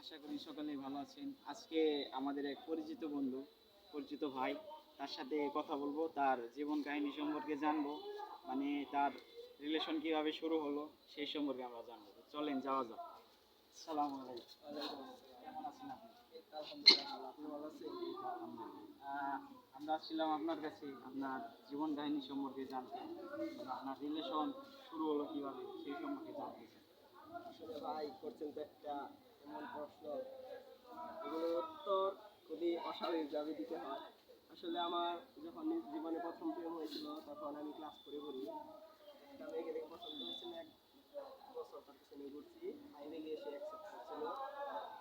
আশা করি সকলেই ভালো আছেন। আজকে আমাদের এক পরিচিত বন্ধু, পরিচিত ভাই, তার সাথে কথা বলবো, তার জীবন কাহিনী সম্পর্কে জানবো, মানে তার রিলেশন কিভাবে শুরু হলো সেই সম্পর্কে আমরা জানবো। তো চলেন যাওয়া যাক। আসসালামু আলাইকুম। কেমন আছেন আপনি? আলহামদুলিল্লাহ, আপনি ভালো আছেন? আমরা আসছিলাম আপনার কাছে আপনার জীবন কাহিনী সম্পর্কে জানতে, মানে আপনার রিলেশন শুরু হলো কিভাবে সেই সম্পর্কে জানতে চাই। আসলে ভাই করছেন তো একটা এমন প্রশ্ন, এগুলোর উত্তর খুবই অস্বাভাবিকভাবে দিতে হয়। আসলে আমার যখন নিজ জীবনে প্রথম প্রেম হয়েছিল তখন আমি ক্লাস 4-এ পড়ি। একটা মেয়েকে দেখে পছন্দ হয়েছিল, 1 বছর তার পিছনে ঘুরছি, 5-এ গিয়ে সে অ্যাকসেপ্ট করছিল।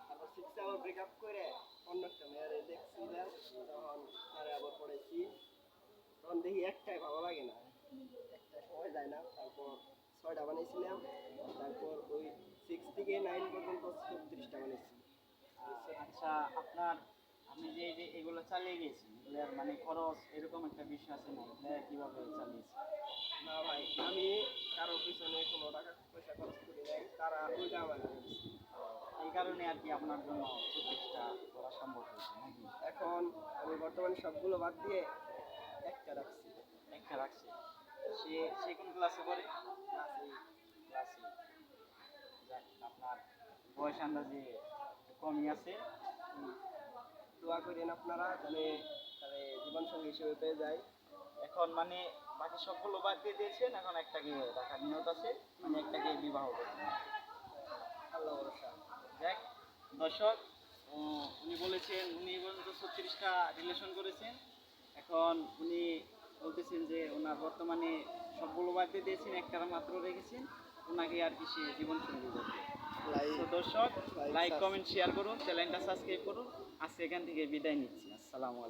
তারপর 6-এ আবার ব্রেকআপ করে অন্য একটা মেয়েরে দেখছি, তখন তারে আবার পড়াইছি। তখন দেখি একটাই ভালো লাগে না, একটা সময় যায় না। তারপর 6টা বানিয়েছিলাম। তারপর ওই 6 থেকে 9 পর্যন্ত 36টা বানিয়েছি। আচ্ছা, আপনার আপনি যে এই যে এগুলো চালিয়ে গেছেন, এগুলোর মানে খরচ এরকম একটা বিষয় আছে না, এগুলো কিভাবে চালিয়েছেন? না ভাই, আমি কারোর পিছনে কোনো টাকা পয়সা খরচ করি নাই, তারা ওইটা আমার দিচ্ছে। এই কারণে আর কি আপনার জন্য 36টা করা সম্ভব হয়েছে নাকি? এখন আমি বর্তমানে সবগুলো বাদ দিয়ে একটা রাখছি। একটা রাখছে। সে সে কোন ক্লাসে পড়ে? ক্লাসে ক্লাসে। যাক, আপনার বয়স আন্দাজে কমই আছে। দোয়া করেন আপনারা, মানে তাহলে জীবনসঙ্গী হিসেবে পেয়ে যায়। এখন মানে বাকি সবগুলো বাদ দিয়ে দিয়েছেন, এখন একটাকে রাখার নিয়ত আছে, মানে একটাকে বিবাহ করবেন। আল্লাহ ভরসা। দেখ দর্শক, উনি বলেছেন উনি এই পর্যন্ত 36টা রিলেশন করেছেন। এখন উনি বলতেছেন যে ওনার বর্তমানে সবগুলো বাদ দিয়ে দিয়েছেন, একটা মাত্র রেখেছেন, ওনাকে আর কি সে জীবন সঙ্গী করবে। তো দর্শক, লাইক কমেন্ট শেয়ার করুন, চ্যানেলটা সাবস্ক্রাইব করুন। আজকে এখান থেকে বিদায় নিচ্ছি। আসসালামু আলাইকুম।